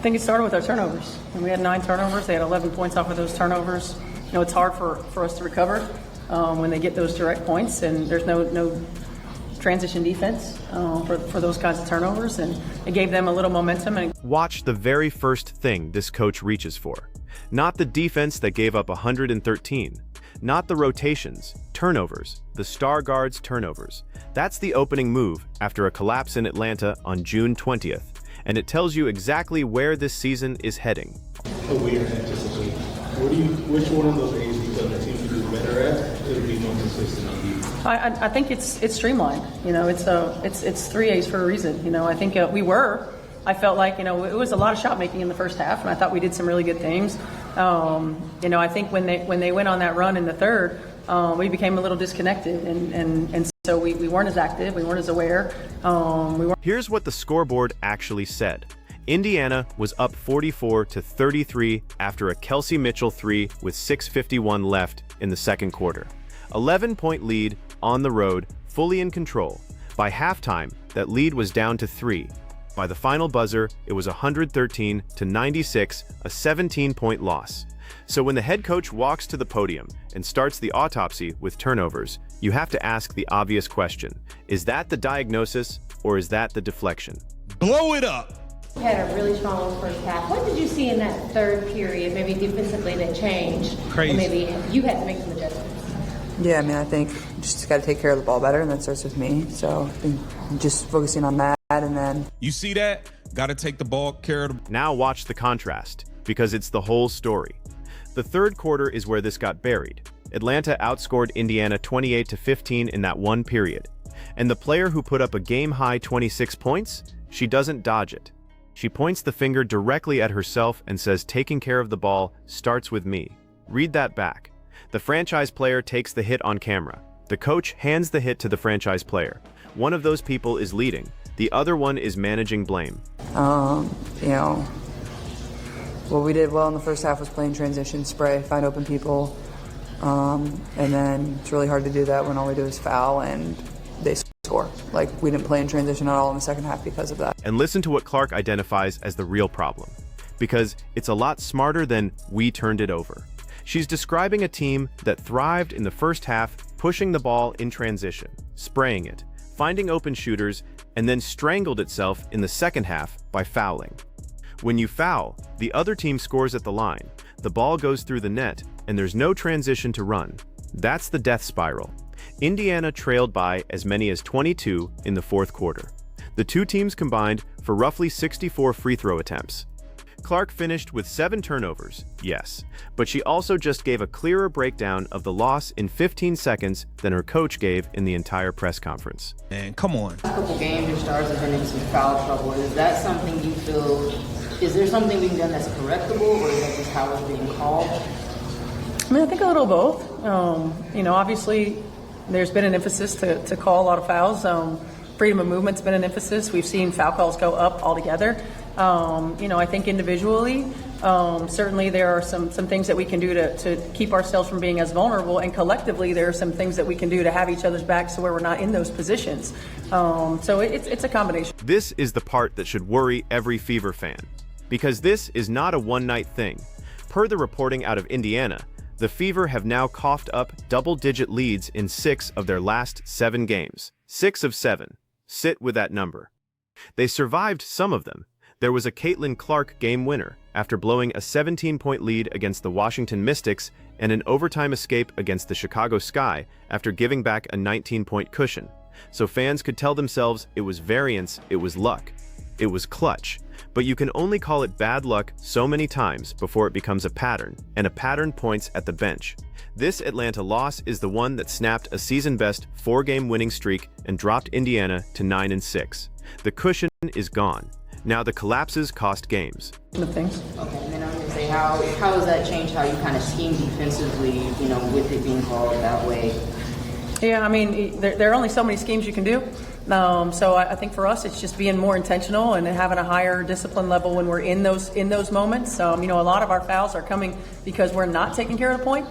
think it started with our turnovers. And we had 9 turnovers. They had 11 points off of those turnovers. It's hard for us to recover when they get those direct points, and there's no transition defense for those kinds of turnovers, and it gave them a little momentum. Watch the very first thing this coach reaches for. Not the defense that gave up 113. Not the rotations, turnovers, the star guards' turnovers. That's the opening move after a collapse in Atlanta on June 20th, and it tells you exactly where this season is heading. Which one of those things do you feel the team can do better at to be more consistent on defense? I think it's streamlined. It's 3 A's for a reason. I think I felt like, it was a lot of shot making in the first half, and I thought we did some really good things. I think when they went on that run in the third, we became a little disconnected, and so we weren't as active, we weren't as aware. Here's what the scoreboard actually said. Indiana was up 44-33 after a Kelsey Mitchell 3 with 6:51 left in the second quarter. 11-point lead on the road, fully in control. By halftime, that lead was down to 3. By the final buzzer, it was 113-96, a 17-point loss. So when the head coach walks to the podium and starts the autopsy with turnovers, you have to ask the obvious question. Is that the diagnosis, or is that the deflection? Blow it up! You had a really strong first half. What did you see in that third period, maybe defensively, that changed? Crazy. Or maybe you had to make some adjustments. Yeah, I think just got to take care of the ball better, and that starts with me. So I think just focusing on that, and then... You see that? Got to take the ball care of the... Now watch the contrast, because it's the whole story. The third quarter is where this got buried. Atlanta outscored Indiana 28-15 in that one period. And the player who put up a game-high 26 points, she doesn't dodge it. She points the finger directly at herself and says taking care of the ball starts with me. Read that back. The franchise player takes the hit on camera. The coach hands the hit to the franchise player. One of those people is leading. The other one is managing blame. What we did well in the first half was playing transition, spray, find open people. And then it's really hard to do that when all we do is foul and they score. We didn't play in transition at all in the second half because of that. And listen to what Clark identifies as the real problem. Because it's a lot smarter than we turned it over. She's describing a team that thrived in the first half, pushing the ball in transition, spraying it, finding open shooters, and then strangled itself in the second half by fouling. When you foul, the other team scores at the line, the ball goes through the net, and there's no transition to run. That's the death spiral. Indiana trailed by as many as 22 in the fourth quarter. The two teams combined for roughly 64 free throw attempts. Clark finished with 7 turnovers, yes, but she also just gave a clearer breakdown of the loss in 15 seconds than her coach gave in the entire press conference. And come on. A couple games, your stars have been in some foul trouble. Is that something you feel, is there something being done that's correctable, or is that just how it's being called? I think a little both. Obviously, there's been an emphasis to call a lot of fouls. Freedom of movement's been an emphasis. We've seen foul calls go up altogether. I think individually, certainly there are some things that we can do to keep ourselves from being as vulnerable, and collectively there are some things that we can do to have each other's backs so where we're not in those positions. So it's a combination. This is the part that should worry every Fever fan, because this is not a one-night thing. Per the reporting out of Indiana, the Fever have now coughed up double-digit leads in 6 of their last 7 games. 6 of 7. Sit with that number. They survived some of them. There was a Caitlin Clark game winner after blowing a 17-point lead against the Washington Mystics and an overtime escape against the Chicago Sky after giving back a 19-point cushion. So fans could tell themselves it was variance, it was luck, it was clutch. But you can only call it bad luck so many times before it becomes a pattern, and a pattern points at the bench. This Atlanta loss is the one that snapped a season-best 4-game winning streak and dropped Indiana to 9-6. The cushion is gone. Now the collapses cost games. Good things. Okay, and then I'm going to say, how has that changed how you kind of scheme defensively, with it being called that way? Yeah, there are only so many schemes you can do. So I think for us, it's just being more intentional and having a higher discipline level when we're in those moments. A lot of our fouls are coming because we're not taking care of the point,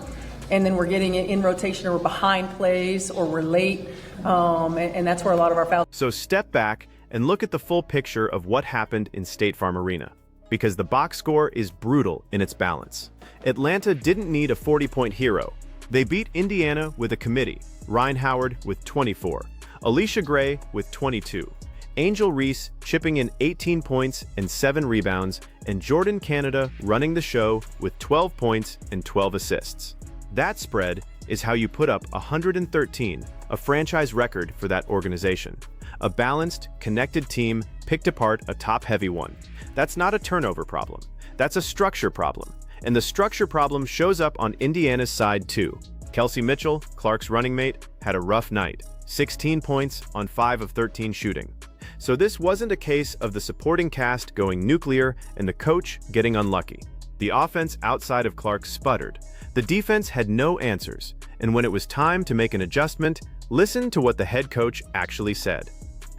and then we're getting it in rotation, or we're behind plays, or we're late, and that's where a lot of our fouls. So step back and look at the full picture of what happened in State Farm Arena. because the box score is brutal in its balance. Atlanta didn't need a 40-point hero. They beat Indiana with a committee, Ryan Howard with 24, Alicia Gray with 22, Angel Reese chipping in 18 points and 7 rebounds, and Jordan Canada running the show with 12 points and 12 assists. That spread is how you put up 113, a franchise record for that organization. A balanced, connected team picked apart a top-heavy one. That's not a turnover problem. That's a structure problem. And the structure problem shows up on Indiana's side too. Kelsey Mitchell, Clark's running mate, had a rough night. 16 points on 5 of 13 shooting. So this wasn't a case of the supporting cast going nuclear and the coach getting unlucky. The offense outside of Clark sputtered. The defense had no answers. And when it was time to make an adjustment, listen to what the head coach actually said.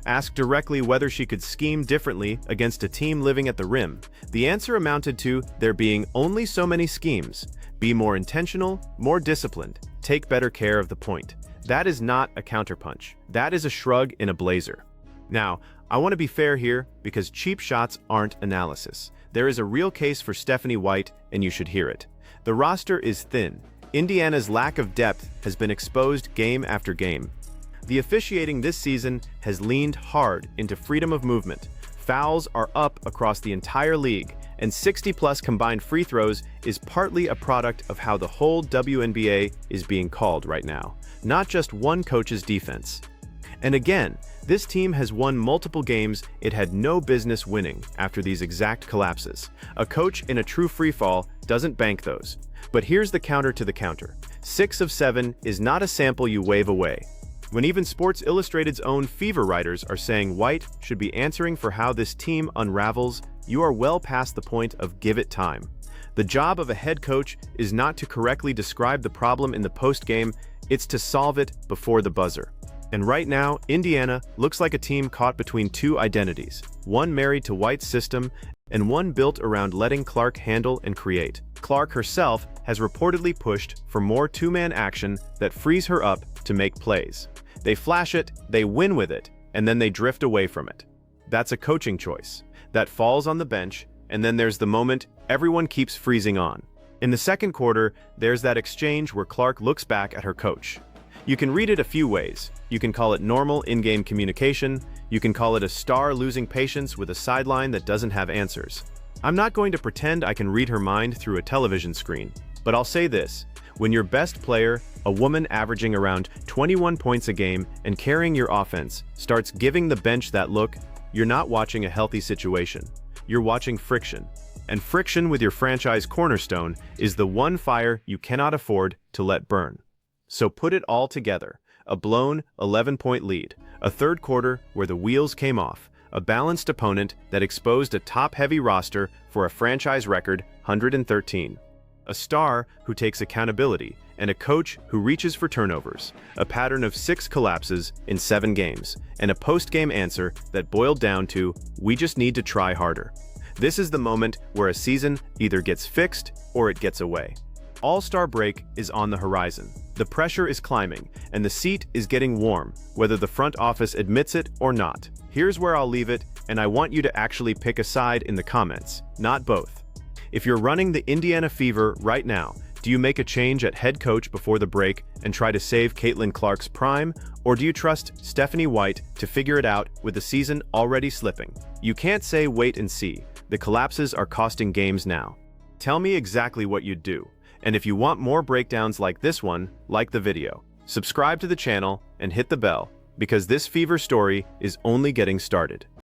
Asked directly whether she could scheme differently against a team living at the rim, the answer amounted to there being only so many schemes. Be more intentional, more disciplined, take better care of the point. That is not a counterpunch. That is a shrug in a blazer. Now, I want to be fair here because cheap shots aren't analysis. There is a real case for Stephanie White, and you should hear it. The roster is thin. Indiana's lack of depth has been exposed game after game. The officiating this season has leaned hard into freedom of movement. Fouls are up across the entire league, and 60-plus combined free throws is partly a product of how the whole WNBA is being called right now, not just one coach's defense. And again, this team has won multiple games it had no business winning after these exact collapses. A coach in a true freefall doesn't bank those. But here's the counter to the counter. 6 of 7 is not a sample you wave away. When even Sports Illustrated's own Fever writers are saying White should be answering for how this team unravels, you are well past the point of give it time. The job of a head coach is not to correctly describe the problem in the postgame, it's to solve it before the buzzer. And right now, Indiana looks like a team caught between two identities, one married to White's system and one built around letting Clark handle and create. Clark herself has reportedly pushed for more two-man action that frees her up to make plays. They flash it, they win with it, and then they drift away from it. That's a coaching choice. That falls on the bench, and then there's the moment everyone keeps freezing on. In the second quarter, there's that exchange where Clark looks back at her coach. You can read it a few ways. You can call it normal in-game communication. You can call it a star losing patience with a sideline that doesn't have answers. I'm not going to pretend I can read her mind through a television screen, but I'll say this. When your best player, a woman averaging around 21 points a game and carrying your offense, starts giving the bench that look, you're not watching a healthy situation. You're watching friction. And friction with your franchise cornerstone is the one fire you cannot afford to let burn. So put it all together. A blown 11-point lead, a third quarter where the wheels came off, a balanced opponent that exposed a top-heavy roster for a franchise record 113. A star who takes accountability, and a coach who reaches for turnovers, a pattern of 6 collapses in 7 games, and a post-game answer that boiled down to, we just need to try harder. This is the moment where a season either gets fixed or it gets away. All-Star break is on the horizon. The pressure is climbing, and the seat is getting warm, whether the front office admits it or not. Here's where I'll leave it, and I want you to actually pick a side in the comments, not both. If you're running the Indiana Fever right now, do you make a change at head coach before the break and try to save Caitlin Clark's prime, or do you trust Stephanie White to figure it out with the season already slipping? You can't say wait and see. The collapses are costing games now. Tell me exactly what you'd do. And if you want more breakdowns like this one, like the video. Subscribe to the channel and hit the bell, because this Fever story is only getting started.